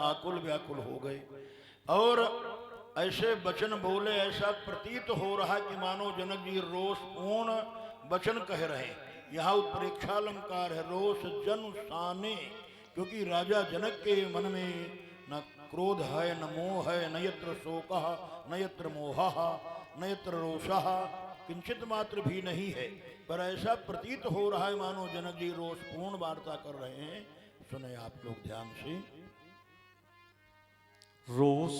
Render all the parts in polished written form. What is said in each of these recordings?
आकुल व्याकुल हो गए और ऐसे वचन बोले, ऐसा प्रतीत हो रहा कि मानो जनक जी रोष पूर्ण वचन कह रहे हैं। यहाँ उत्प्रेक्षा अलंकार है, रोष जन साने, क्योंकि राजा जनक के मन में न क्रोध है, न मोह है, न यत्र शोकः न यत्र मोहः न यत्र रोषः, किंचित मात्र भी नहीं है। पर ऐसा प्रतीत हो रहा है मानो जनक जी रोषपूर्ण वार्ता कर रहे हैं। सुने आप लोग ध्यान से। रोष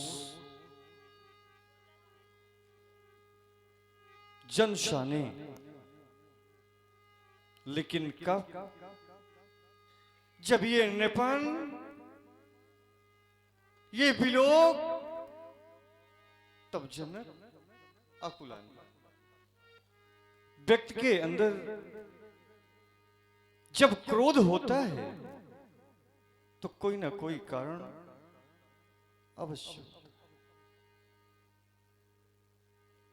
जन शाने, लेकिन कब? जब ये नृपन, ये विलोक, तब जनक अकुलान। व्यक्ति के अंदर जब क्रोध होता है तो कोई ना कोई कारण अवश्य,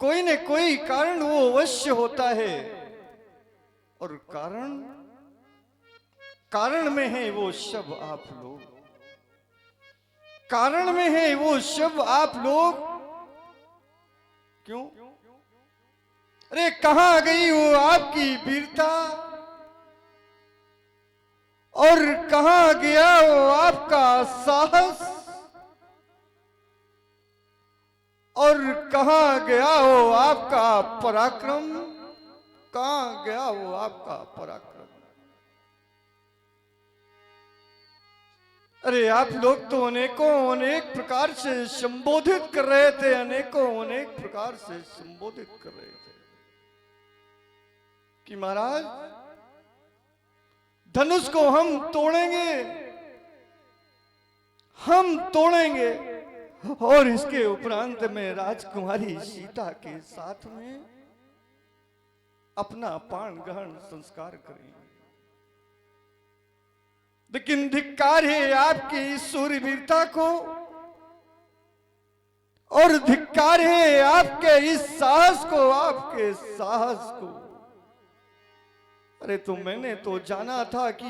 कोई न कोई कारण वो अवश्य होता है। और कारण में है वो सब आप लोग, कारण में है वो सब आप लोग। क्यों? अरे कहां गई वो आपकी वीरता, और कहां गया वो आपका साहस, और कहां गया वो आपका पराक्रम, कहां गया वो आपका पराक्रम। अरे आप लोग तो अनेक प्रकार से संबोधित कर रहे थे, अनेक प्रकार से संबोधित कर रहे थे कि महाराज धनुष को हम तोड़ेंगे, हम तोड़ेंगे, और इसके उपरांत में राजकुमारी सीता के साथ में अपना प्राण ग्रहण संस्कार करेंगे। लेकिन धिक्कार है आपकी इस शूरवीरता को, और धिक्कार है आपके इस साहस को, आपके साहस को। अरे तो मैंने तो जाना था कि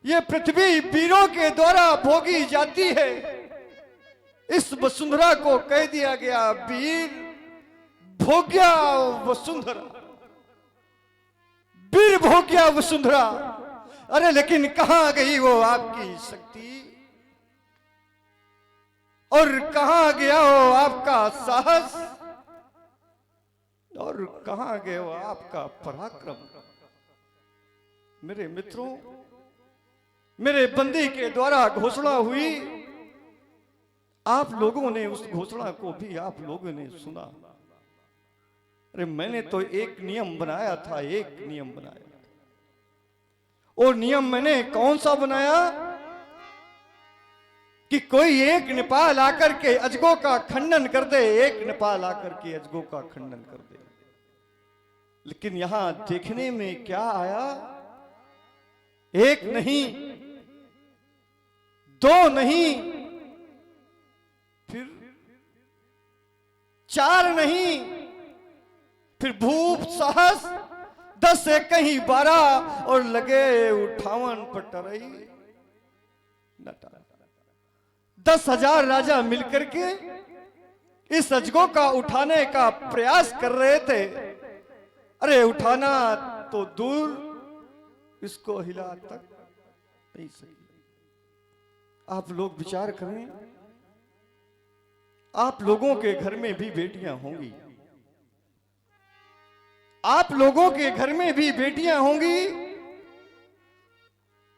ये पृथ्वी वीरों के द्वारा भोगी जाती है। इस वसुंधरा को कह दिया गया वीर भोग्या वसुंधरा, वीर भोग्या वसुंधरा। अरे लेकिन कहां गई वो आपकी शक्ति, और कहां गया वो आपका साहस, और कहां गया वो आपका पराक्रम। मेरे मित्रों, मेरे बंदी के द्वारा घोषणा हुई, आप लोगों ने उस घोषणा को भी आप लोगों ने सुना। अरे मैंने तो एक नियम बनाया था, एक नियम बनाया था। और नियम मैंने कौन सा बनाया कि कोई एक नेपाल आकर के अजगों का खंडन कर दे, एक नेपाल आकर के अजगों का खंडन कर दे। लेकिन यहां देखने में क्या आया, एक नहीं, दो नहीं, फिर चार नहीं, फिर भूप साहस 10 से कहीं 12, और लगे 58 पटरई नटा। 10,000 राजा मिलकर के इस अजगों का उठाने का प्रयास कर रहे थे। अरे उठाना तो दूर, इसको हिला तक नहीं सकी। आप लोग विचार करें, आप लोगों के घर में भी बेटियां होंगी, आप लोगों के घर में भी बेटियां होंगी,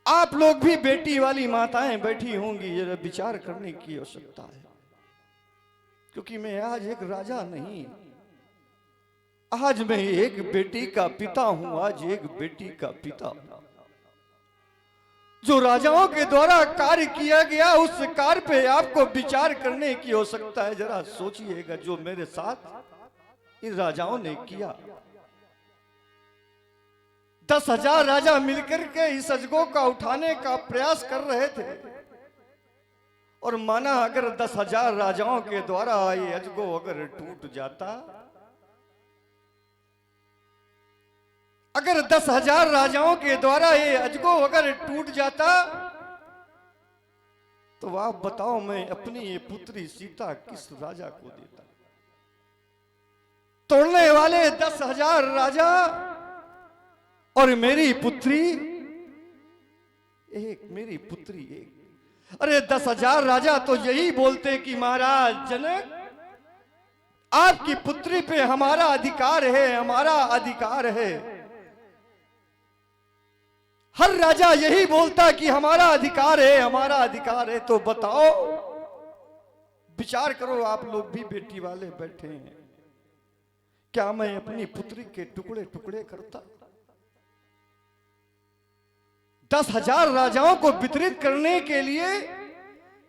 आप लोग भी बेटी वाली माताएं बैठी होंगी। जरा विचार करने की आवश्यकता है, क्योंकि मैं आज एक राजा नहीं, आज मैं एक बेटी का पिता हूं, आज एक बेटी का पिता हूं। जो राजाओं के द्वारा कार्य किया गया, उस कार्य पे आपको विचार करने की आवश्यकता है। जरा सोचिएगा, जो मेरे साथ इन राजाओं ने किया। 10,000 राजा मिलकर के इस अजगों का उठाने का प्रयास कर रहे थे, और माना अगर 10,000 राजाओं के द्वारा ये अजगो अगर टूट जाता, अगर 10,000 राजाओं के द्वारा ये अजगो अगर टूट जाता तो आप बताओ मैं अपनी ये पुत्री सीता किस राजा को देता? तोड़ने वाले 10,000 राजा और मेरी पुत्री एक, मेरी पुत्री एक। अरे 10,000 राजा तो यही बोलते कि महाराज जनक आपकी पुत्री पे हमारा अधिकार है, हमारा अधिकार है। हर राजा यही बोलता कि हमारा अधिकार है, हमारा अधिकार है। तो बताओ, विचार करो, आप लोग भी बेटी वाले बैठे हैं, क्या मैं अपनी पुत्री के टुकड़े टुकड़े करता? 10,000 राजाओं को वितरित करने के लिए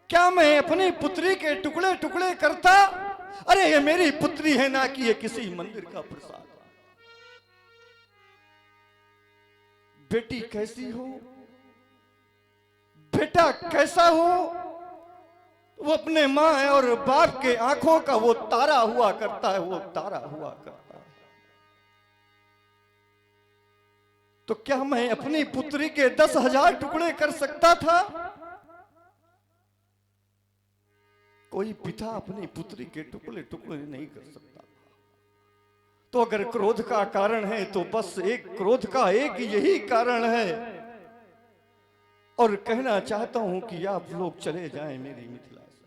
क्या मैं अपनी पुत्री के टुकड़े टुकड़े करता? अरे ये मेरी पुत्री है, ना कि ये किसी मंदिर का प्रसाद। बेटी कैसी हो, बेटा कैसा हो, वो अपने माँ और बाप के आंखों का वो तारा हुआ करता है, वो तारा हुआ करता है। तो क्या मैं अपनी पुत्री के 10,000 टुकड़े कर सकता था? कोई पिता अपनी पुत्री के टुकड़े टुकड़े नहीं कर सकता। तो अगर क्रोध का कारण है तो बस एक क्रोध का एक यही कारण है। और कहना चाहता हूं कि आप लोग चले जाएं मेरी मिथिला से,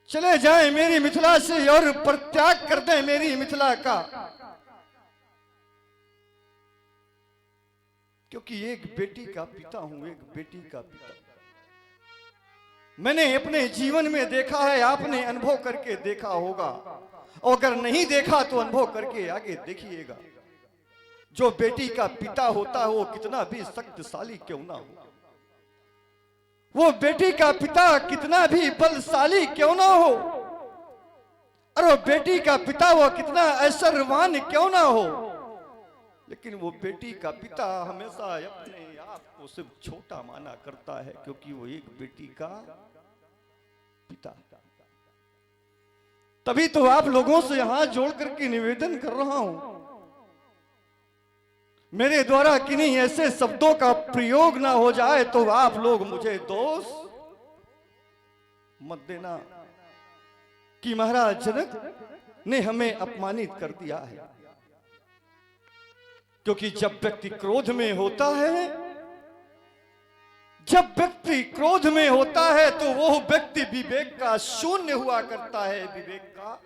चले जाएं मेरी मिथिला से और परित्याग कर दें मेरी मिथिला का। क्योंकि एक बेटी का पिता हूं, एक बेटी का पिता। मैंने अपने जीवन में देखा है, आपने अनुभव करके देखा होगा, और अगर नहीं देखा तो अनुभव करके आगे देखिएगा। जो बेटी का पिता होता है वो कितना भी शक्तिशाली क्यों ना हो, वो बेटी का पिता कितना भी बलशाली क्यों ना हो, और वो बेटी का पिता वो कितना ऐश्वर्यवान क्यों ना हो, लेकिन वो बेटी का पिता हमेशा अपने आप को सिर्फ छोटा माना करता है, क्योंकि वो एक बेटी का पिता। तभी तो आप लोगों से हाथ जोड़ करके निवेदन कर रहा हूं, मेरे द्वारा किन्हीं ऐसे शब्दों का प्रयोग ना हो जाए तो आप लोग मुझे दोष मत देना कि महाराज जनक ने हमें अपमानित कर दिया है। क्योंकि जब व्यक्ति क्रोध में होता है, जब व्यक्ति क्रोध में होता है तो वो व्यक्ति विवेक का शून्य हुआ करता है, विवेक का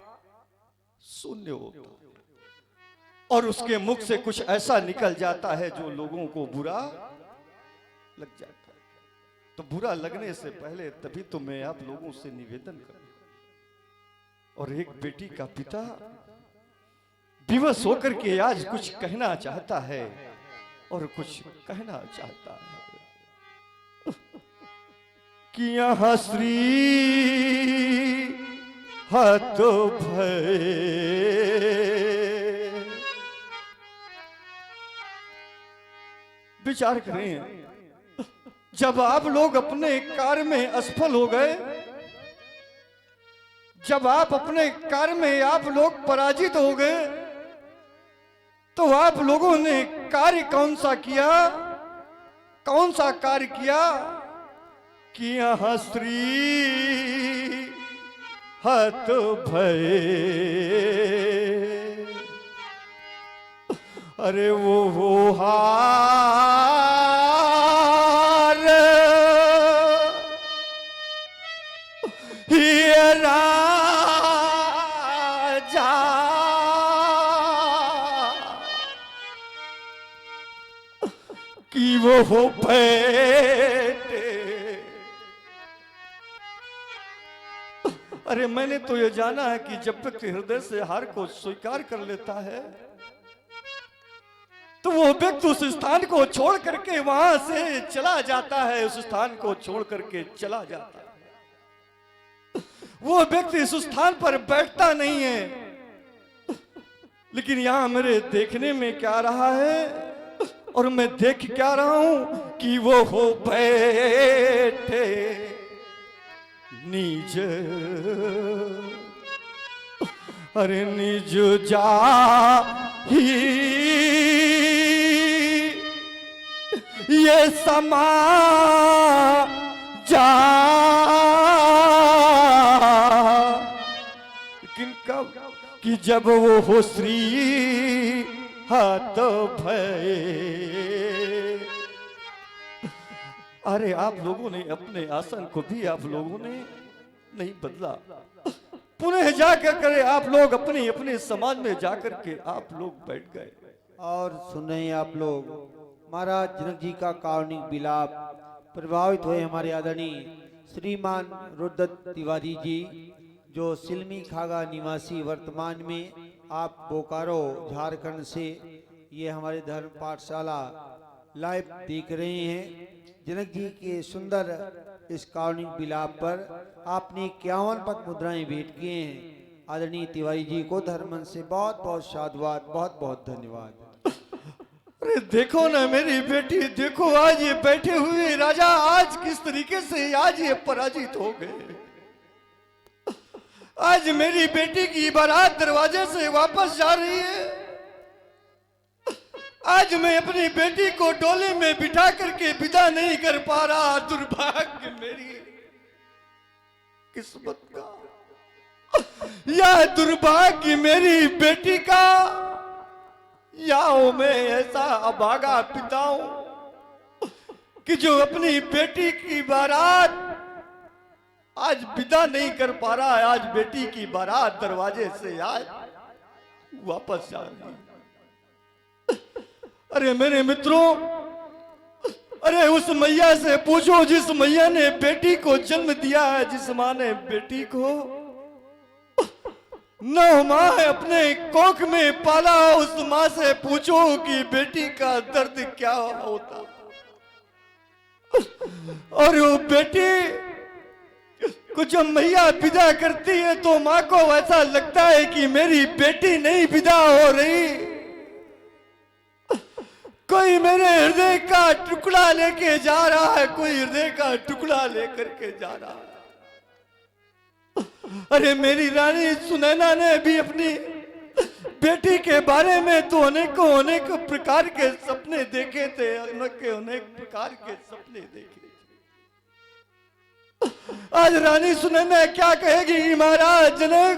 शून्य होता है, और उसके मुख से कुछ ऐसा निकल जाता है जो लोगों को बुरा लग जाता है। तो बुरा लगने से पहले तभी तो मैं आप लोगों से निवेदन करूं, और एक बेटी का पिता विवश होकर के आज कुछ कहना चाहता है और कुछ कहना चाहता है कि यहाँ श्री हाथ भय। विचार करें, जब आप लोग अपने कार्य में असफल हो गए, जब आप अपने कार्य में आप लोग पराजित हो गए, तो आप लोगों ने कार्य कौन सा किया, कौन सा कार्य किया कि यहाँ श्री हाथ भय। अरे वो हार ये राजा कि वो हो बैठे। अरे मैंने तो ये जाना है कि जब व्यक्ति हृदय से हार को स्वीकार कर लेता है तो वो व्यक्ति उस स्थान को छोड़ करके वहां से चला जाता है, उस स्थान को छोड़ करके चला जाता है। वो व्यक्ति इस स्थान पर बैठता नहीं है। लेकिन यहां मेरे देखने में क्या रहा है, और मैं देख क्या रहा हूं कि वो हो बैठे निज, अरे निज जा ही ये समा जा, लेकिन कब कि जब वो हो श्री हाथ भय। अरे आप लोगों ने अपने आसन को भी आप लोगों ने नहीं बदला, पुनः जाकर करे आप लोग अपने अपने समाज में जाकर के आप लोग बैठ गए। और सुन रहे हैं आप लोग महाराज जनक जी का कारुणिक विलाप, प्रभावित हुए हमारे आदरणीय श्रीमान रुद्रदत्त तिवारी जी, जो सिलमी खागा निवासी, वर्तमान में आप बोकारो झारखंड से ये हमारे धर्म पाठशाला लाइव देख रहे हैं। जनक जी के सुंदर इस कारुणिक विलाप पर आपने 51 पद मुद्राएं भेंट किए हैं। आदरणीय तिवारी जी को धर्मन से बहुत बहुत साधुवाद, बहुत बहुत धन्यवाद। अरे देखो ना मेरी बेटी, देखो आज ये बैठे हुए राजा आज किस तरीके से आज ये पराजित हो गए। आज मेरी बेटी की बारात दरवाजे से वापस जा रही है। आज मैं अपनी बेटी को डोले में बिठा करके विदा नहीं कर पा रहा। दुर्भाग्य मेरी किस्मत का, या दुर्भाग्य मेरी बेटी का, या मैं ऐसा अभागा पिता हूं कि जो अपनी बेटी की बारात आज विदा नहीं कर पा रहा है। आज बेटी की बारात दरवाजे से आज वापस जा रही है। अरे मेरे मित्रों, अरे उस मैया से पूछो जिस मैया ने बेटी को जन्म दिया है, जिस मां ने बेटी को 9 माह अपने कोख में पाला, उस मां से पूछो कि बेटी का दर्द क्या होता। और वो बेटी को जब मैया विदा करती है तो मां को ऐसा लगता है कि मेरी बेटी नहीं विदा हो रही, कोई मेरे हृदय का टुकड़ा लेके जा रहा है, कोई हृदय का टुकड़ा लेकर के जा रहा है। अरे मेरी रानी सुनैना ने भी अपनी बेटी के बारे में तो अनेक प्रकार के सपने देखे थे, अनेक प्रकार के सपने देखे। आज रानी सुनैना क्या कहेगी महाराज जनक?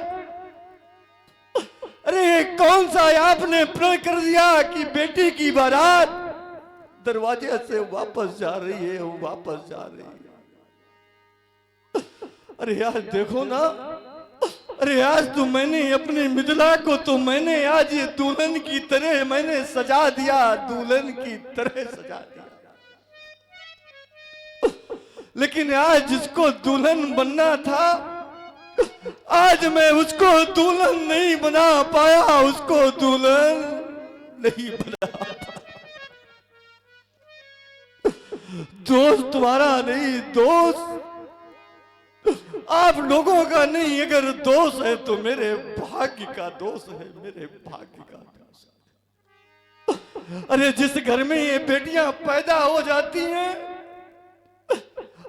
अरे कौन सा आपने प्रण कर दिया कि बेटी की बारात दरवाजे से वापस जा रही है, वो वापस जा रही है। अरे यार देखो ना, अरे आज तो मैंने अपनी मिथिला को तो मैंने आज ये दुल्हन की तरह मैंने सजा दिया, दुल्हन की तरह सजा दिया। लेकिन आज जिसको दुल्हन बनना था, आज मैं उसको दुल्हन नहीं बना पाया, उसको दुल्हन नहीं बना पाया। दोष तुम्हारा नहीं, दोष आप लोगों का नहीं, अगर दोष है तो मेरे भाग्य का दोष है, मेरे भाग्य का दोष है। अरे जिस घर में ये बेटियां पैदा हो जाती हैं,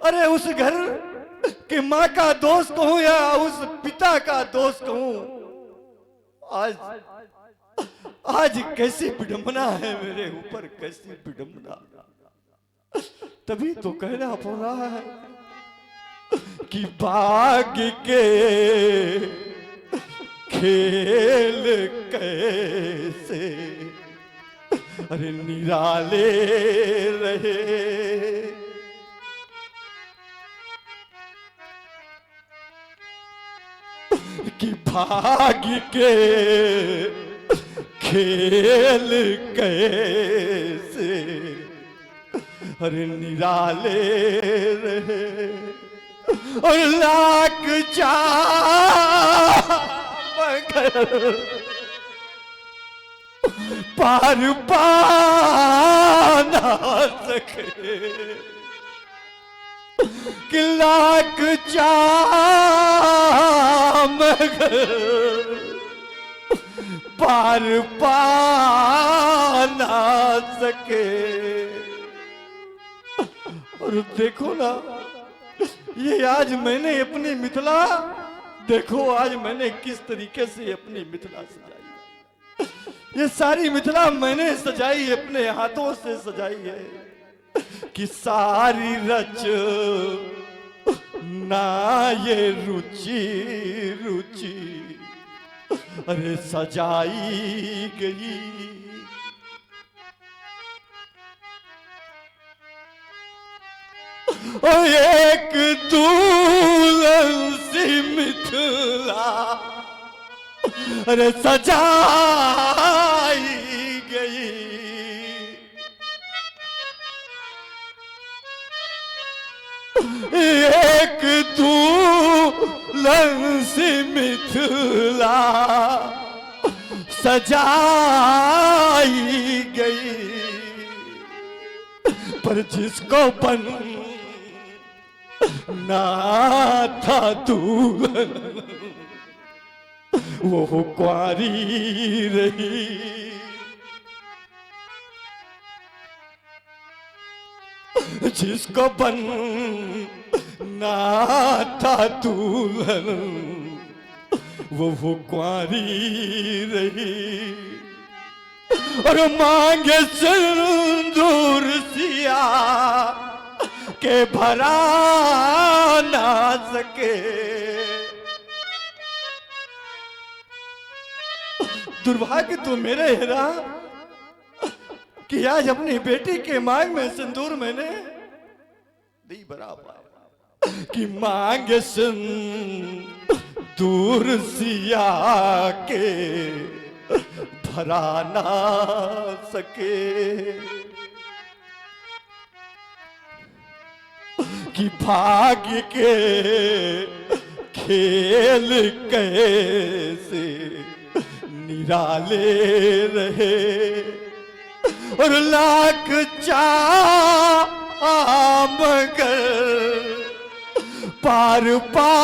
अरे उस घर कि मां का दोस्त कहूं या उस पिता का दोस्त कहूं, आज कैसी विडंबना है मेरे ऊपर, कैसी विडंबना। तभी तो कहना पड़ रहा है कि भाग्य के खेल कैसे अरे निराले रहे। कि भाग्य के खेल कैसे अरे निराले रहे, और लाख चाह मगर पार पा ना सके, कि लाख चाह मगर पार पा ना सके। और देखो ना, ये आज मैंने अपनी मिथिला, देखो आज मैंने किस तरीके से अपनी मिथिला सजाई। ये सारी मिथिला मैंने सजाई, अपने हाथों से सजाई है। कि सारी रच ना ये रुचि रुचि अरे सजाई गई। ओ एक दुल्हन सी मिथिला अरे सजाई गई। एक दुल्हन सी मिथिला सजाई गई। पर जिसको बन ना था दुल्हन वो कुंवारी रही। जिसको बन ना था दुल्हन वो कुंवारी रही। और मांगे सिंदूर सिया के भरा ना सके। दुर्भाग्य तो मेरे हेरा कि आज अपनी बेटी के मांग में सिंदूर मैंने दी भरा पाया कि मांगे सिंदूर सिया के भरा ना सके। कि भाग्य के खेल कैसे निराले रहे। और लाख मगर पार पा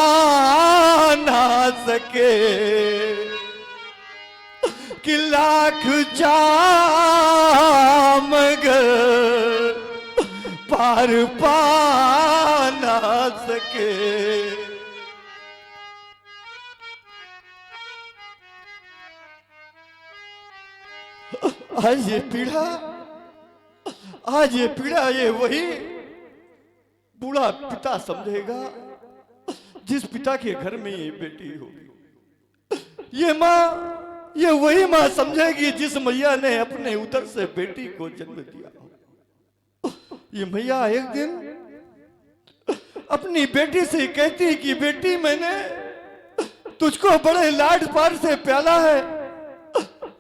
ना सके। कि लाख मगर पार पा ना सके। आज ये पीड़ा ये वही बूढ़ा पिता समझेगा जिस पिता के घर में ये बेटी होगी। ये माँ ये वही माँ समझेगी जिस मैया ने अपने उदर से बेटी को जन्म दिया। ये मैया एक दिन अपनी बेटी से कहती कि बेटी मैंने तुझको बड़े लाड प्यार से प्याला है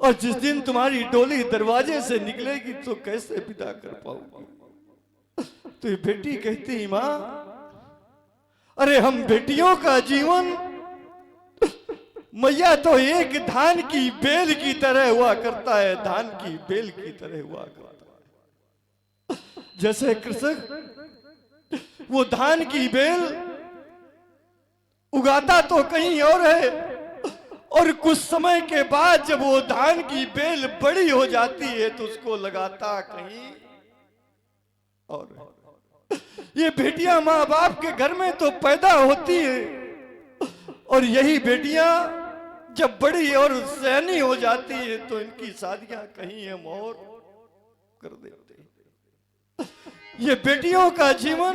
और जिस दिन तुम्हारी डोली दरवाजे से निकलेगी तो कैसे विदा कर पाऊंगी। तो ये बेटी कहती माँ अरे हम बेटियों का जीवन मैया तो एक धान की बेल की तरह हुआ करता है। धान की बेल की तरह हुआ करता है। जैसे कृषक वो धान की बेल उगाता तो कहीं और है और कुछ समय के बाद जब वो धान की बेल बड़ी हो जाती है तो उसको लगाता कहीं और। ये बेटियां माँ बाप के घर में तो पैदा होती है और यही बेटियां जब बड़ी और सयानी हो जाती है तो इनकी शादियां कहीं हम और कर देते हैं। ये बेटियों का जीवन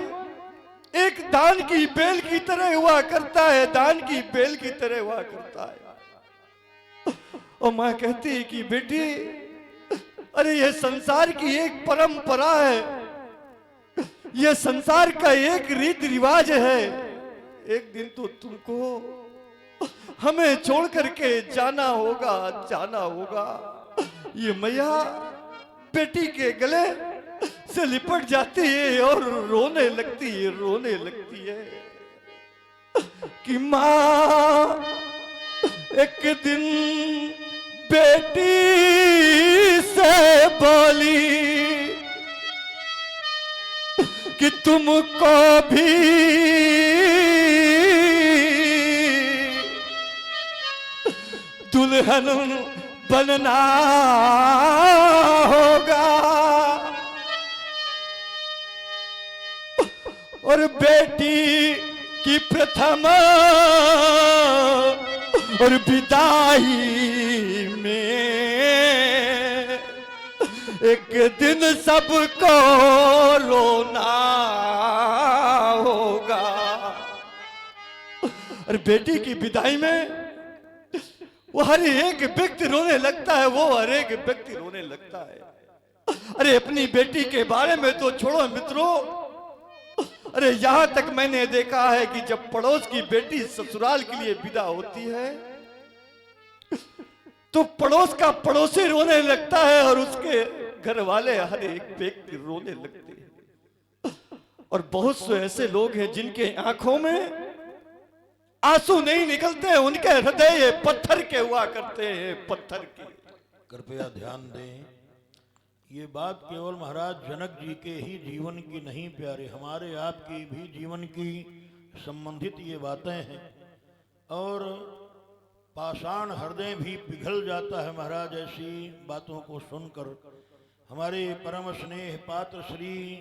एक दान की बेल की तरह हुआ करता है। दान की बेल की तरह हुआ करता है। और माँ कहती है कि बेटी अरे ये संसार की एक परंपरा है। ये संसार का एक रीति रिवाज है। एक दिन तो तुमको हमें छोड़ करके जाना होगा। ये मैया बेटी के गले से लिपट जाती है और रोने लगती है कि माँ एक दिन बेटी से बोली कि तुमको भी दुल्हन बनना होगा। और बेटी की प्रथम और विदाई में एक दिन सबको रोना होगा। अरे बेटी की विदाई में वो हर एक व्यक्ति रोने लगता है, वो हर एक व्यक्ति रोने लगता है। अरे अपनी बेटी के बारे में तो छोड़ो मित्रों, अरे यहां तक मैंने देखा है कि जब पड़ोस की बेटी ससुराल के लिए विदा होती है तो पड़ोस का पड़ोसी रोने लगता है और उसके घर वाले हर एक व्यक्ति रोने लगते हैं। और बहुत से ऐसे लोग हैं जिनके आंखों में आंसू नहीं निकलते, उनके हृदय पत्थर के हुआ करते हैं, पत्थर के। कृपया ध्यान दें, ये बात केवल महाराज जनक जी के ही जीवन की नहीं प्यारे, हमारे आपकी भी जीवन की संबंधित ये बातें हैं। और पाषाण हृदय भी पिघल जाता है महाराज ऐसी बातों को सुनकर। हमारे परम स्नेह पात्र श्री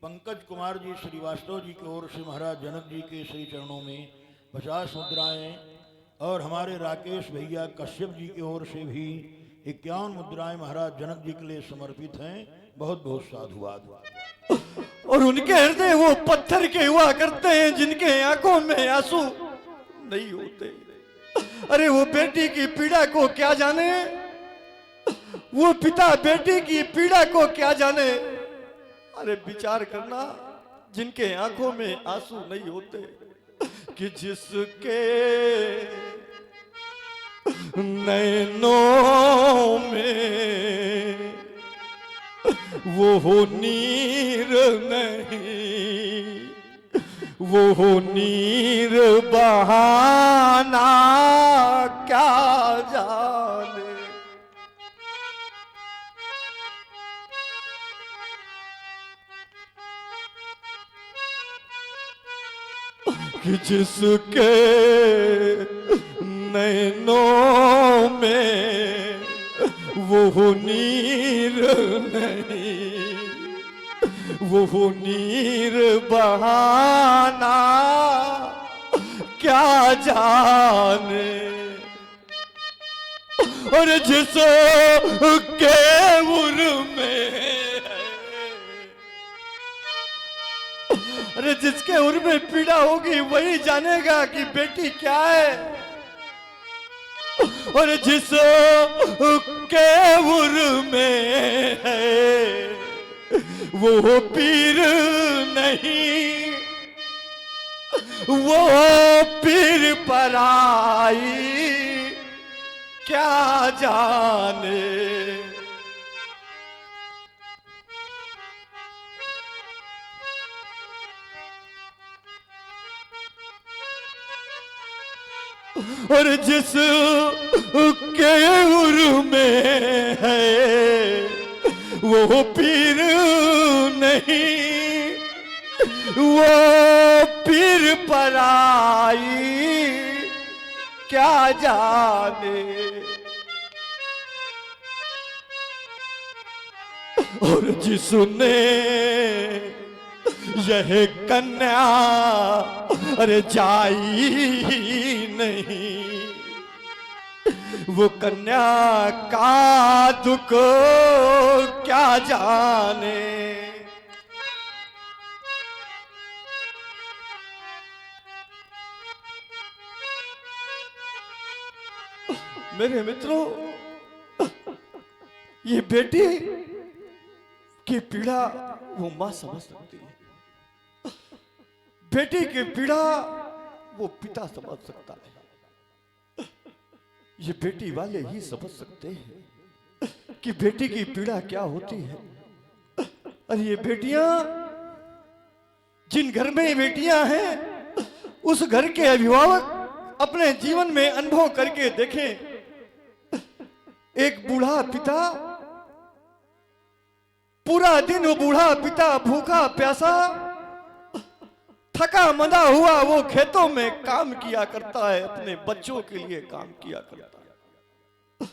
पंकज कुमार जी श्रीवास्तव जी की ओर से महाराज जनक जी के श्री चरणों में 50 मुद्राएं, और हमारे राकेश भैया कश्यप जी की ओर से भी 51 मुद्राएं महाराज जनक जी के लिए समर्पित हैं। बहुत बहुत साधुवाद। और उनके हृदय वो पत्थर के हुआ करते हैं जिनके आंखों में आंसू नहीं होते। अरे वो बेटी की पीड़ा को क्या जाने, वो पिता बेटी की पीड़ा को क्या जाने। अरे विचार करना, जिनके आंखों में आंसू नहीं होते, कि जिसके नैनों में वो नीर नहीं, वो नीर बहाना क्या जाने। कि जिसके नैनों में वो नीर नहीं, वो नीर बहाना क्या जाने। और जिसके उर में, अरे जिसके उर में पीड़ा होगी वही जानेगा कि बेटी क्या है। और जिसके उर में है वो पीर नहीं, वो पीर पराई क्या जाने। और जिस के उर में है वो पीर नहीं, वो पीर पराई क्या जाने। और जिसने यह कन्या अरे जाई नहीं, वो कन्या का दुख क्या जाने। मेरे मित्रों, ये बेटी की पीड़ा वो मां समझ सकती है, बेटी की पीड़ा वो पिता समझ सकता है। ये बेटी वाले ही समझ सकते हैं कि बेटी की पीड़ा क्या होती है। और ये बेटियां, जिन घर में ये बेटियां हैं, उस घर के अभिभावक अपने जीवन में अनुभव करके देखें। एक बूढ़ा पिता, पूरा दिन वो बूढ़ा पिता भूखा प्यासा थका मंदा हुआ वो खेतों में काम किया करता है, अपने बच्चों के लिए काम किया करता है।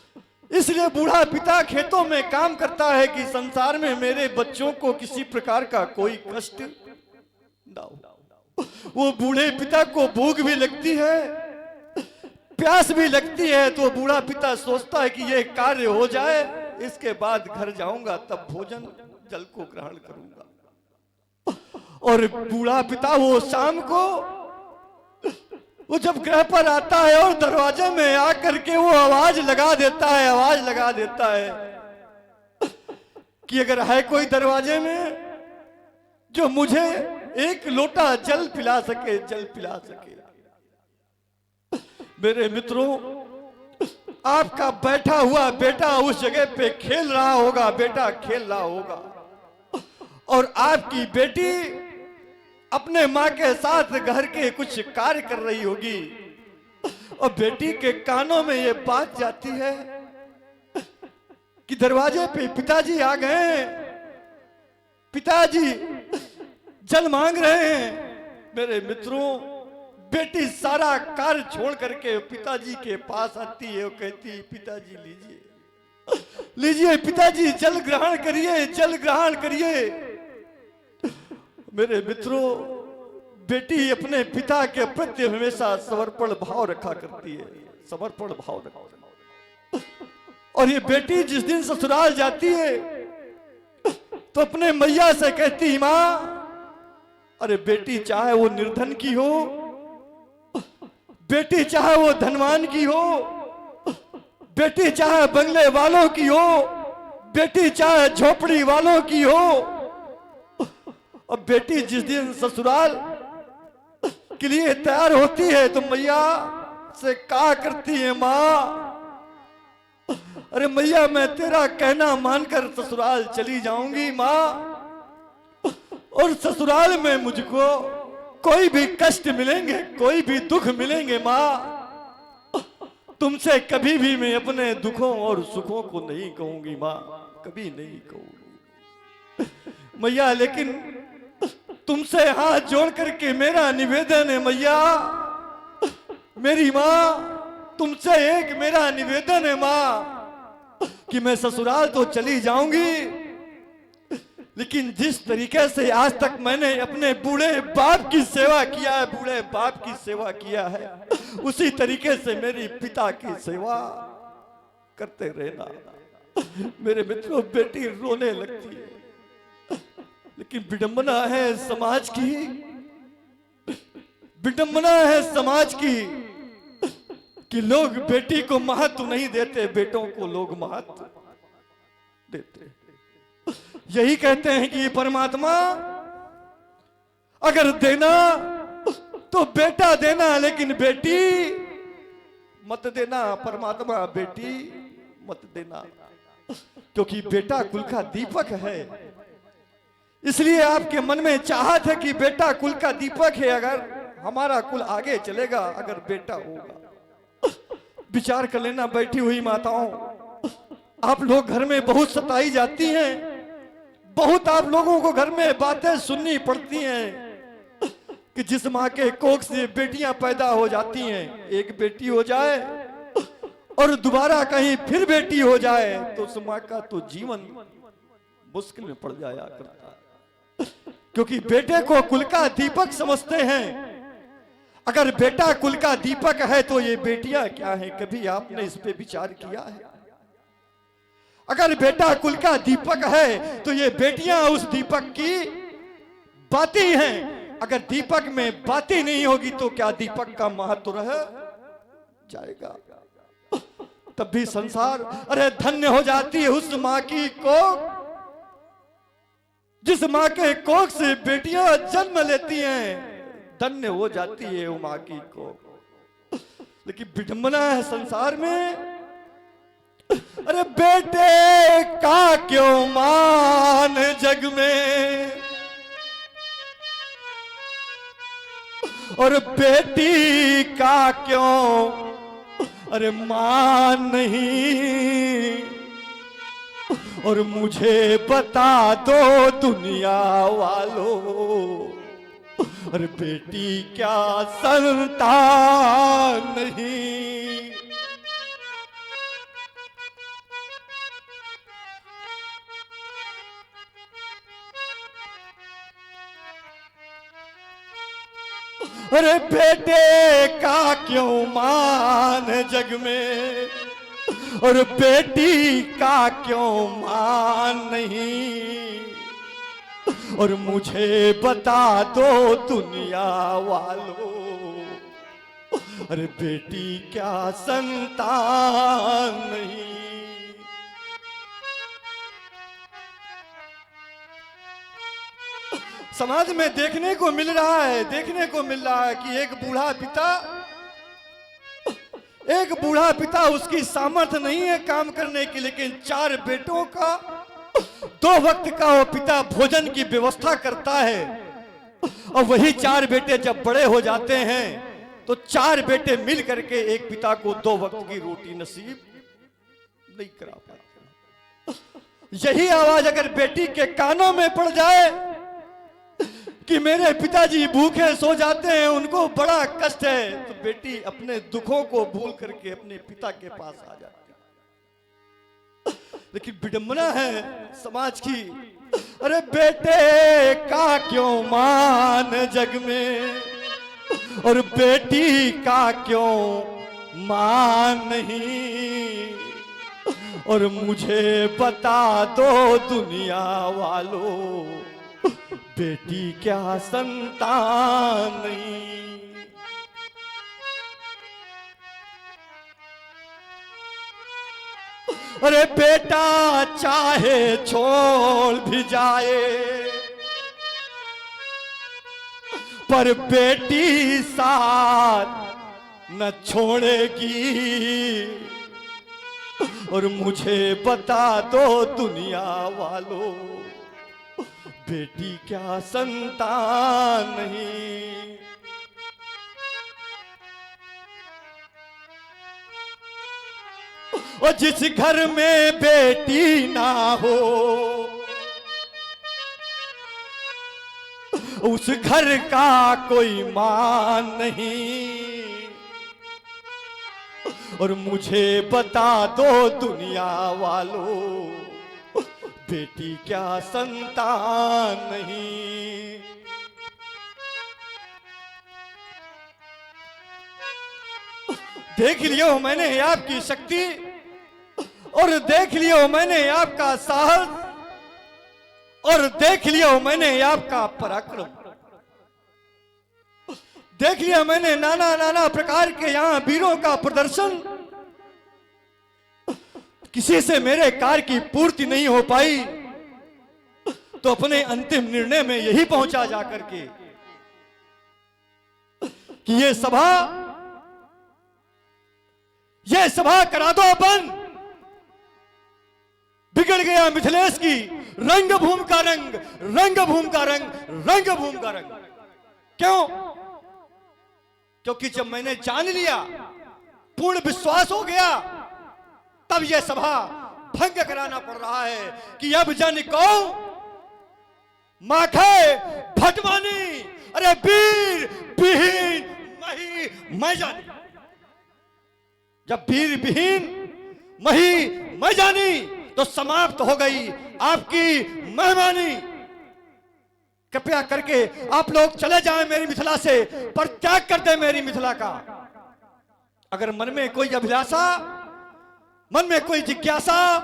इसलिए बूढ़ा पिता खेतों में काम करता है कि संसार में मेरे बच्चों को किसी प्रकार का कोई कष्ट ना हो। वो बूढ़े पिता को भूख भी लगती है, प्यास भी लगती है, तो बूढ़ा पिता सोचता है कि ये कार्य हो जाए, इसके बाद घर जाऊंगा तब भोजन जल को ग्रहण करूंगा। और बूढ़ा पिता वो शाम को वो जब ग्रह पर आता है और दरवाजे में आकर के वो आवाज लगा देता है कि अगर है कोई दरवाजे में जो मुझे एक लोटा जल पिला सके। मेरे मित्रों, आपका बैठा हुआ बेटा उस जगह पे खेल रहा होगा और आपकी बेटी अपने माँ के साथ घर के कुछ कार्य कर रही होगी और बेटी के कानों में ये बात जाती है कि दरवाजे पे पिताजी आ गए, पिताजी जल मांग रहे हैं। मेरे मित्रों, बेटी सारा कार्य छोड़ करके पिताजी के पास आती है और कहती है, पिताजी लीजिए पिताजी जल ग्रहण करिए। मेरे मित्रों, बेटी अपने पिता के प्रति हमेशा समर्पण भाव रखा करती है, और ये बेटी जिस दिन ससुराल जाती है तो अपने मैया से कहती, माँ, अरे बेटी चाहे वो निर्धन की हो, बेटी चाहे वो धनवान की हो, बेटी चाहे बंगले वालों की हो, बेटी चाहे झोपड़ी वालों की हो, और बेटी जिस दिन ससुराल के लिए तैयार होती है तो मैया से कहा करती है, माँ, अरे मैया मैं तेरा कहना मानकर ससुराल चली जाऊंगी माँ, और ससुराल में मुझको कोई भी कष्ट मिलेंगे, कोई भी दुख मिलेंगे माँ, तुमसे कभी भी मैं अपने दुखों और सुखों को नहीं कहूंगी माँ, कभी नहीं कहूंगी मैया। लेकिन तुमसे हाथ जोड़ करके मेरा निवेदन है मैया, मेरी माँ, तुमसे एक मेरा निवेदन है माँ कि मैं ससुराल तो चली जाऊंगी, लेकिन जिस तरीके से आज तक मैंने अपने बूढ़े बाप की सेवा किया है उसी तरीके से मेरी पिता की सेवा करते रहना। मेरे मित्रों, बेटी रोने लगती है, लेकिन विडंबना है समाज की कि लोग बेटी को महत्व नहीं देते, बेटों को लोग महत्व देते। यही कहते हैं कि परमात्मा अगर देना तो बेटा देना, लेकिन बेटी मत देना। परमात्मा बेटी मत देना, क्योंकि बेटा कुल का दीपक है। इसलिए आपके मन में चाहत है कि बेटा कुल का दीपक है, अगर हमारा कुल आगे चलेगा अगर बेटा होगा। विचार कर लेना बैठी हुई माताओं, आप लोग घर में बहुत सताई जाती हैं, बहुत आप लोगों को घर में बातें सुननी पड़ती हैं कि जिस माँ के कोख से बेटियां पैदा हो जाती हैं, एक बेटी हो जाए और दोबारा कहीं फिर बेटी हो जाए तो उस माँ का तो जीवन मुश्किल में पड़ जाया करता है, क्योंकि बेटे को कुल का दीपक समझते हैं। अगर बेटा कुल का दीपक है तो ये बेटियां क्या है? कभी आपने इस पे विचार किया है? अगर बेटा कुल का दीपक है तो ये बेटियां उस दीपक की बाती हैं। अगर दीपक में बाती नहीं होगी तो क्या दीपक का महत्व रह जाएगा? तब भी संसार अरे धन्य हो जाती है उस माँ की कोख, जिस माँ के कोख से बेटियां जन्म लेती हैं, धन्य हो जाती है वो माँ की कोख। लेकिन विडंबना है संसार में, अरे बेटे का क्यों मान जग में, और बेटी का क्यों अरे मान नहीं, और मुझे बता दो दुनिया वालों, अरे बेटी क्या संतान नहीं। अरे बेटे का क्यों मान जग में, और बेटी का क्यों मान नहीं, और मुझे बता दो दुनिया वालों, अरे बेटी क्या संतान नहीं। समाज में देखने को मिल रहा है कि एक बूढ़ा पिता उसकी सामर्थ्य नहीं है काम करने की, लेकिन 4 बेटों का 2 वक्त का वो पिता भोजन की व्यवस्था करता है। और वही 4 बेटे जब बड़े हो जाते हैं तो 4 बेटे मिल करके एक पिता को 2 वक्त की रोटी नसीब नहीं करा पाते। यही आवाज अगर बेटी के कानों में पड़ जाए कि मेरे पिताजी भूखे सो जाते हैं, उनको बड़ा कष्ट है, तो बेटी अपने दुखों को भूल करके अपने पिता के पास आ जाती है। लेकिन विडंबना है समाज की, अरे बेटे का क्यों मान जग में, और बेटी का क्यों मान नहीं, और मुझे बता दो दुनिया वालों, बेटी क्या संतान नहीं। अरे बेटा चाहे छोड़ भी जाए, पर बेटी साथ न छोड़ेगी, और मुझे बता दो दुनिया वालों, बेटी क्या संतान नहीं। और जिस घर में बेटी ना हो, उस घर का कोई मान नहीं, और मुझे बता दो दुनिया वालों, बेटी क्या संतान नहीं। देख लियो मैंने आपकी शक्ति, और देख लियो मैंने आपका साहस, और देख लियो मैंने आपका पराक्रम। देख लिया मैंने नाना प्रकार के यहां वीरों का प्रदर्शन। किसी से मेरे कार्य की पूर्ति नहीं हो पाई, तो अपने अंतिम निर्णय में यही पहुंचा जाकर के कि ये सभा करा दो अपन। बिगड़ गया मिथिलेश की रंगभूमि का रंग, रंगभूमि का रंग, रंगभूमि का रंग। क्यों? क्योंकि जब मैंने जान लिया, पूर्ण विश्वास हो गया, तब यह सभा भंग कराना पड़ रहा है कि अब जन को माखे भटवानी, अरे वीर विहीन मही मैं जानी। जब वीर विहीन मही मैं जानी, तो समाप्त हो गई आपकी मेहमानी। कृपया करके आप लोग चले जाएं मेरी मिथिला से, पर त्याग कर दे मेरी मिथिला का। अगर मन में कोई अभिलाषा, मन में कोई जिज्ञासा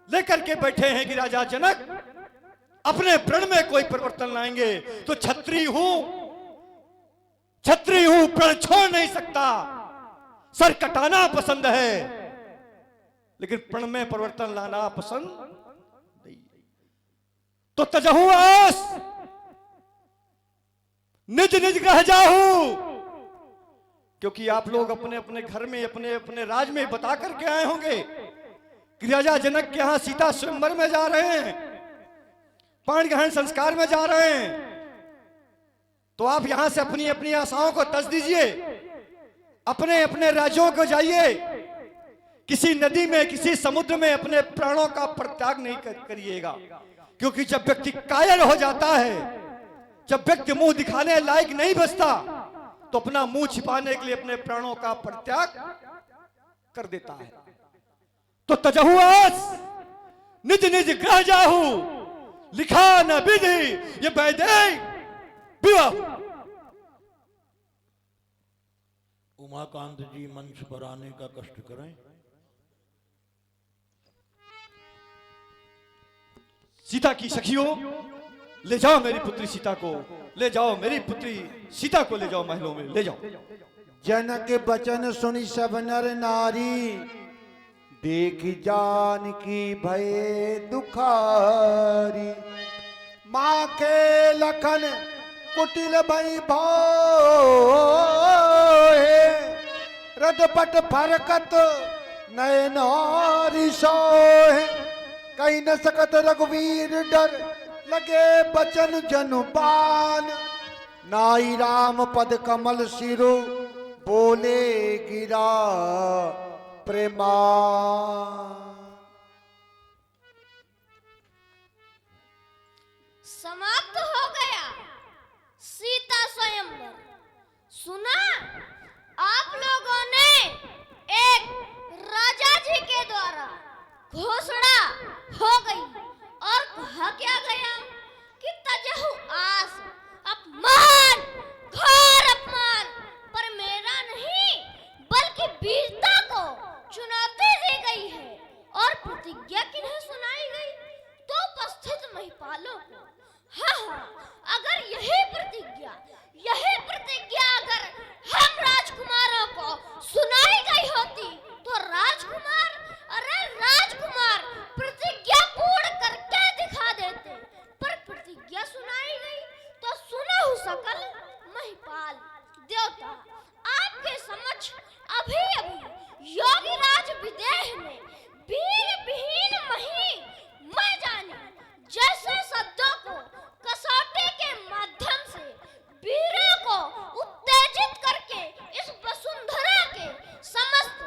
लेकर के बैठे हैं कि राजा जनक अपने प्रण में कोई परिवर्तन लाएंगे, तो छत्री हूं, प्रण छोड़ नहीं सकता। सर कटाना पसंद है, लेकिन प्रण में परिवर्तन लाना पसंद नहीं। तो तजहू आस, निज निज ग्रह जाहू। क्योंकि आप लोग अपने अपने घर में, अपने अपने राज में बता करके आए होंगे कि राजा जनक के यहां सीता स्वयंवर में जा रहे हैं, पाण ग्रहण संस्कार में जा रहे हैं। तो आप यहां से अपनी अपनी आशाओं को तज दीजिए, अपने अपने राज्यों को जाइए। किसी नदी में, किसी समुद्र में अपने प्राणों का परित्याग नहीं करिएगा। क्योंकि जब व्यक्ति कायल हो जाता है, जब व्यक्ति मुंह दिखाने लायक नहीं बचता, तो अपना मुंह छिपाने के लिए अपने प्राणों का परित्याग कर देता है। तो तजहु आस, निज निज ग्रह जाहू, लिखा न विधि ये वैदेही विवाह। उमाकांत जी मंच पर आने का कष्ट करें। सीता की सखियों, ले जाओ मेरी पुत्री सीता को, ले जाओ मेरी पुत्री सीता को, ले जाओ महलों में, ले जाओ। जनक बचन सुनि सब नर नारी, देख जान की भय दुखारी। माँ के लखन कुटिल भई भोए, रदपट फरकत नयन सोहे। कहीं न सकत रघुवीर डर, लगे बचन जनु पान। नाई राम पद कमल सिरो, बोले गिरा प्रेमान। समाप्त हो गया सीता स्वयंवर। सुना आप लोगों ने एक राजा जी के द्वारा घोषणा हो गई और कहा क्या गया कि तजहु आस अपमान, घोर अपमान, पर मेरा नहीं बल्कि वीरता को चुनौती दी गई है। और प्रतिज्ञा किन्हें सुनाई गई? तो उपस्थित महिपालों को। हाँ, अगर यही प्रतिज्ञा अगर हम राजकुमारों को सुनाई गई होती तो राजकुमार, अरे राजकुमार प्रतिज्ञा पूर्ण करके दिखा देते। पर प्रतिज्ञा सुनाई गई तो सुनो सकल महिपाल देवता, आपके समक्ष अभी अभी योगीराज विदेह ने वीर विहीन मही मैं जाने जैसे शब्दों को कसौटी के माध्यम से वीरों को उत्तेजित करके इस वसुंधरा के समस्त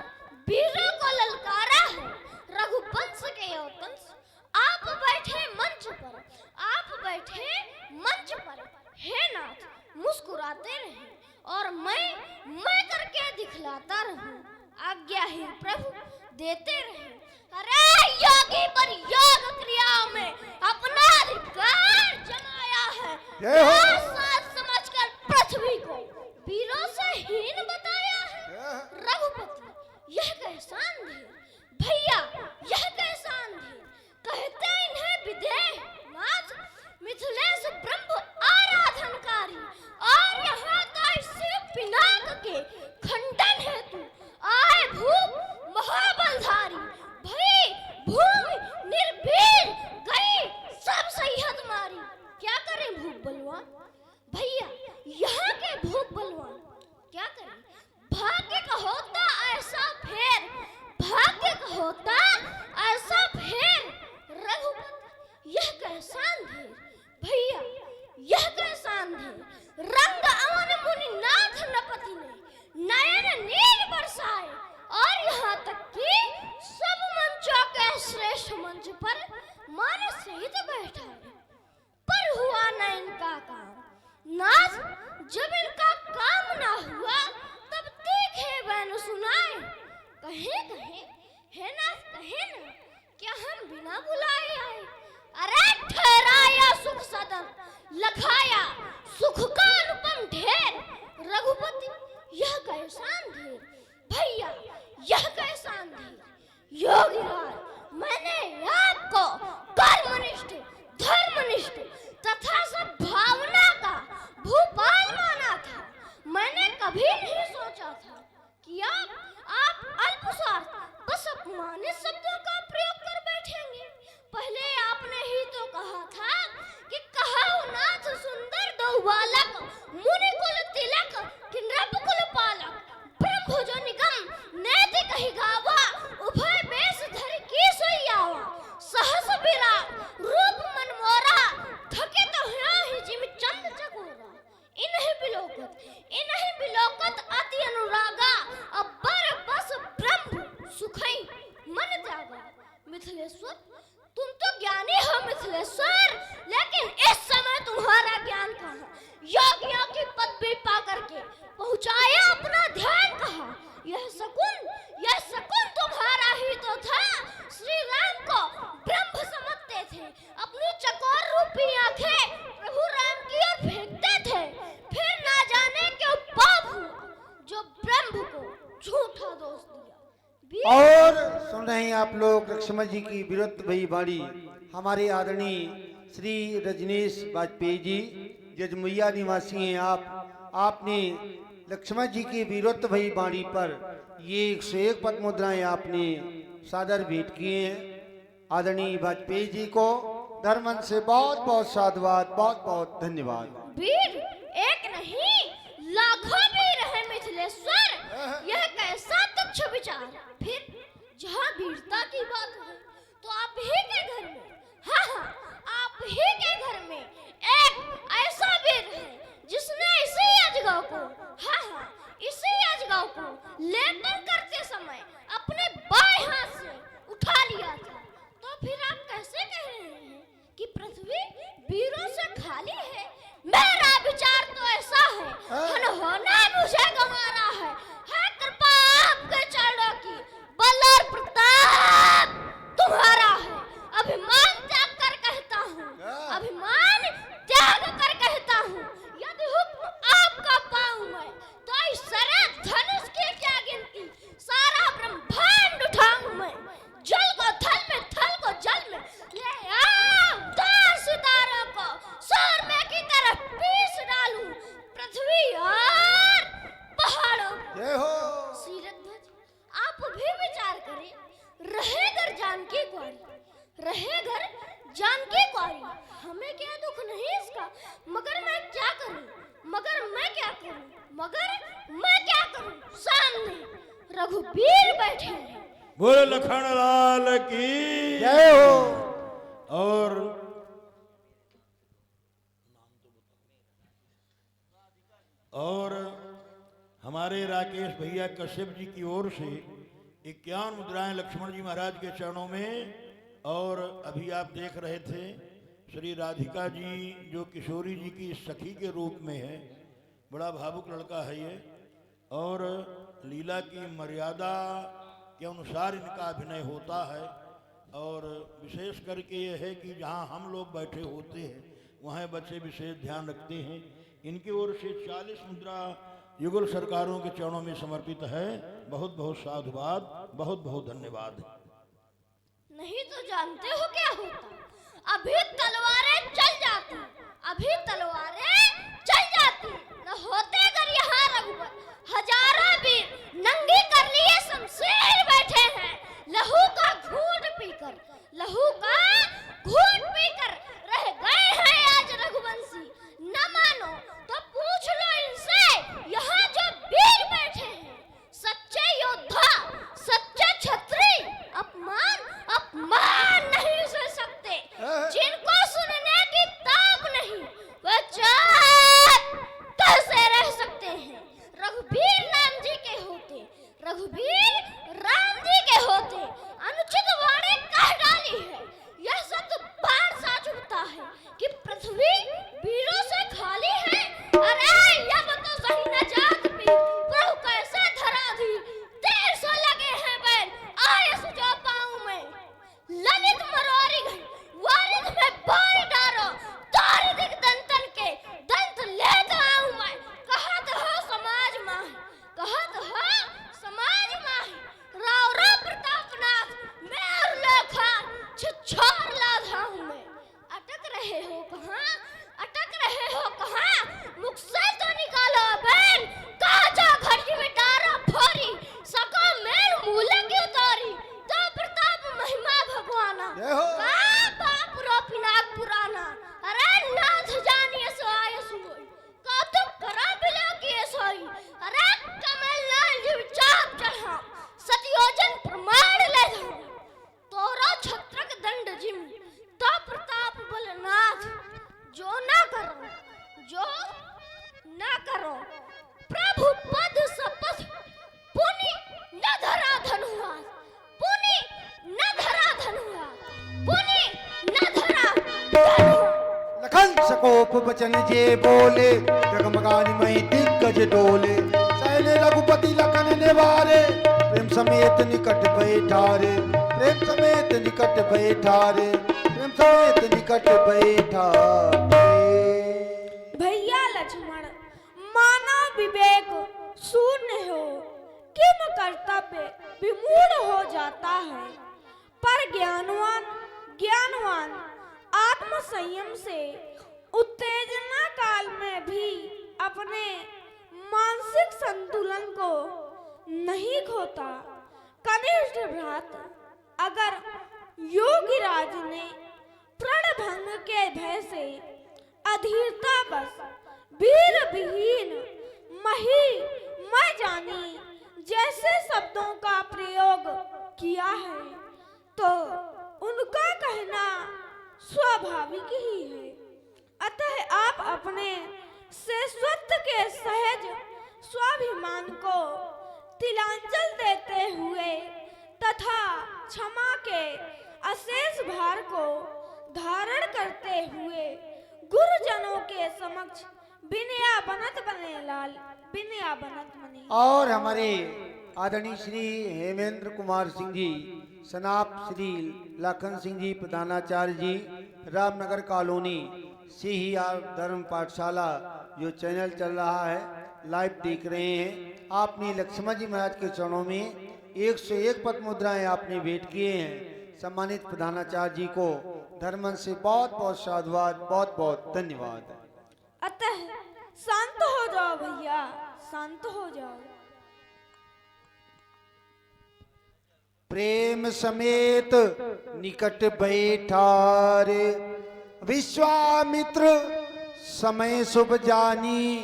वीरों को ललकारा है। रघुवंश के औतंस आप बैठे मंच पर हे नाथ मुस्कुराते रहे और मैं करके दिखलाता रहूं। आज्ञा ही प्रभु देते रहे। अरे योगी पर योग क्रियाओं में अपना अधिकार जमाया है। साथ समझकर पृथ्वी को वीरों से हीन बताया है। रघुपति यह कैसा अंधेर, भैया यह कैसा अंधेर। कहते इन्हें विदेह नाथ मिथिलेश ब्रह्म आराधनकारी, और यहाँ का शिव पिनाक के खंडन हेतु आए भूप महाबलधारी। भई भूमि निर्भीर गई सब सैहद मारी। क्या करें भूप बलवान भैया, यहाँ के भूप बलवान क्या करें? भाग्य का होता ऐसा फेर, भाग्य का होता ऐसा फेर। रघुपति यह कैसा अंधेर, भैया यह कैसा अंधेर। रंग अवन मुनि नाथ नपति ने नयन नील बरसाए, और यहाँ तक कि सब मंचों के श्रेष्ठ मंच पर मान सहित बैठा है। पर हुआ न इनका काम। नाथ जब इनका काम ना हुआ तब तीखे बैन सुनाए। कहे हे नाथ कहे न, क्या हम बिना बुलाए आए? अरे ठहराया सुख सदन, लखाया सुख का अनुपम ढेर। रघुपति यह कैसा अंधेर, भैया यह कैसा अंधेर। योगीराज मैंने आपको कर्मनिष्ठ, धर्मनिष्ठ तथा सद्भावना का भूपाल माना था। मैंने कभी नहीं सोचा था कि आप अल्पस्वार्थ बस अपमानित शब्दों का प्रयोग कर बैठेंगे। पहले आपने ही तो कहा था कि कहाऊ नाथ सुंदर दो बालक, मुनि कुल तिलक कि नृपकुल पालक। ब्रह्म जो निगम नेति कही गावा, उभय बेस धर की सोयावा। सहस विराट रूप मन मोरा, थके तो ही जिम चंद चकोरा। इन्हीं बिलोकत अति अनुरागा, अब्बर बस ब्रह्म सुखई मन त्यागा। मिथिलेश्वर तुम तो ज्ञानी हो मिथिलेश्वर, लेकिन इस समय तुम्हारा ज्ञान कहाँ? योगियों की पदवी पा करके पहुंचाया अपना ध्यान कहाँ? यह शकुन तुम्हारा ही तो था। श्री राम को ब्रह्म समझते थे, अपनी चकोर रूपी आंखें प्रभु राम की ओर फेंकते थे। फिर ना जाने क्यों पाप हुआ जो ब्रह्म को झूठा दोष दिया। और सुन रहे हैं आप लोग लक्ष्मण जी की वीरत्व भई वाणी। हमारे आदरणीय श्री रजनीश वाजपेयी जी जजमुइया निवासी हैं आपने लक्ष्मण जी की वीरत्व भई बाणी पर ये 101 पद मुद्राएं आपने सादर भेंट किए हैं। आदरणीय वाजपेयी जी को धर्मन से बहुत बहुत साधुवाद, बहुत बहुत धन्यवाद। वीर एक नहीं लाखों वीर है मिथिलेश्वर, यह कैसा तुच्छ विचार। फिर जहाँ वीरता की बात है तो आप ही के घर में, हाँ आप ही के घर में एक ऐसा वीर है जिसने इसी अजगव को, हाँ इसी अजगव को लेकर करते समय अपने बाएं हाथ से उठा लिया था। तो फिर आप कैसे कह रहे हैं कि पृथ्वी वीरों से खाली है? मेरा विचार तो ऐसा है, होना मुझे गंवारा है कृपा आपके चरणों की, बल और प्रताप तुम्हारा है। अभिमान त्याग कर कहता हूँ, अभिमान त्याग कर कहता हूँ, यदि हुक्म आपका पाऊं मैं तो इस सारे धनुष की क्या गिनती, सारा ब्रह्मांड उठाऊं मैं। जल को थल में, थल को जल में ले आओ, 10 सितारों को सूरमे की तरह पीस डालूं, पृथ्वी और पहाड़ों को। सीरध्वज आप भी विचार करें, रहे घर जानकी ग्वारी, रहे घर जानकी ग्वारी, हमें क्या दुख नहीं इसका, मगर मैं क्या करूं, मगर मैं क्या करूं, मगर मैं क्या करूं। सामने रघुबीर बैठे हैं। बोले लखन लाल की जय हो। और हमारे राकेश भैया कश्यप जी की ओर से 51 मुद्राएं लक्ष्मण जी महाराज के चरणों में। और अभी आप देख रहे थे श्री राधिका जी जो किशोरी जी की सखी के रूप में है, बड़ा भावुक लड़का है ये, और लीला की मर्यादा के अनुसार इनका अभिनय होता है। और विशेष करके ये है कि जहाँ हम लोग बैठे होते हैं वहाँ बच्चे विशेष ध्यान रखते हैं। इनकी ओर से 40 मुद्रा युगल सरकारों के चरणों में समर्पित है। बहुत बहुत साधुवाद, बहुत बहुत धन्यवाद। नहीं तो जानते हो क्या होता, अभी तलवारें चल जाती, अभी तलवारें चल जाती, न होते अगर यहाँ रघुवर हजारों वीर नंगी कर लिए शमशीर बैठे हैं, लहू का घूंट पीकर, लहू का घूंट पीकर रह गए हैं आज रघुवंशी। न मानो तो पूछ लो इनसे, यहाँ जो वीर बैठे हैं सच्चे योद्धा, सच्चे क्षत्रिय, अपमान अपमान नहीं सह सकते, जिनको सुनने की ताक नहीं वह चुप से रह सकते हैं। रघुबीर राम जी के होते, रघुबीर राम जी के होते अनुचित वाणी कह डाली है। यह सत्य बार सा चुभता है कि पृथ्वी वीरों से खाली है। अरे यह तो सही न जात पी प्रभु कैसे धरा दी, 150 लगे हैं बैल आए सुझा पाऊं मैं। ललित मरोरी गई वालिद में बारी डारो, तारी दिख दंतन के दंत लेता आऊं मैं। कहत हो समाज माही, कहत हो समाज माही, राव राव प्रतापनाथ मैं और लेखान छिछोर लाधा हूं मैं। अटक रहे हो कहाँ, अटक रहे हो कहाँ, मुख से तो निकालो बैन, काजा घटी में डारा फोरी, सको मेल मूले की उतारी, तो प्रताप महिमा भगवाना, का बाप रो पिनाक पुराना। अरे नाथ जानिए सो आए सुनोई, का तुम करा बिलो किए सोई। अरे कमल लाल जी चाप चढ़ा, सतयोजन प्रमाण ले जाऊं, तोरा छत्रक दंड जिम, तो प्रताप बलनाथ। जो ना करो, जो ना करो, प्रभु पद शपथ पुनि न धरा धनुआ, पुनि न धरा धनुआ, पुनि न धरा धनुआ। लखन सकोप बचन जे बोले, जगमगानी मही दिग्गज डोले, सहले रघुपति लखन निवारे, प्रेम समेत निकट बैठारे, प्रेम समेत निकट बैठारे, प्रेम समेत निकट बैठारे। भैया लक्ष्मण मानव विवेक शून्य हो, किम कर्तव्य विमूढ़ हो जाता है, पर ज्ञानवान ज्ञानवान आत्म संयम से उत्तेजना काल में भी अपने मानसिक संतुलन को नहीं खोता। कनिष्ठ भ्रात, अगर योगीराज ने प्रण भंग के भय से अधीरता बस वीर विहीन मही मैं जानी जैसे शब्दों का प्रयोग किया है, तो उनका कहना स्वाभाविक ही है। अतः आप अपने शेषत्व के सहज स्वाभिमान को तिलांजल देते हुए तथा क्षमा के अशेष भार को धारण करते हुए गुरुजनों के समक्ष बिनया बनत बने लाल, बिनया बनत बने। और हमारे आदरणीय श्री हेमेंद्र कुमार सिंह जी, सनाप श्री लखन सिंह जी प्रधानाचार्य जी, रामनगर कॉलोनी सीहीआर धर्म पाठशाला जो चैनल चल रहा है, लाइव देख रहे हैं। आपने लक्ष्मण जी महाराज के चरणों में 101 पद मुद्राएं आपने भेंट किए हैं। सम्मानित प्रधानाचार्य जी को धर्मन से बहुत बहुत साधुवाद, बहुत बहुत धन्यवाद। अतः शांत हो जाओ भैया, शांत हो जाओ। प्रेम समेत निकट बैठारे, विश्वामित्र समय शुभ जानी,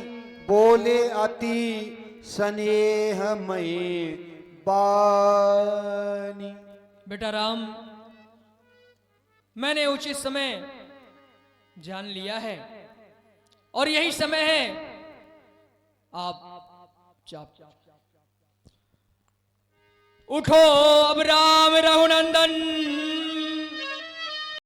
बोले अति स्नेह मय बानी। बेटा राम, मैंने उचित समय जान लिया है और यही समय है आप उठो अब राम रघुनंदन।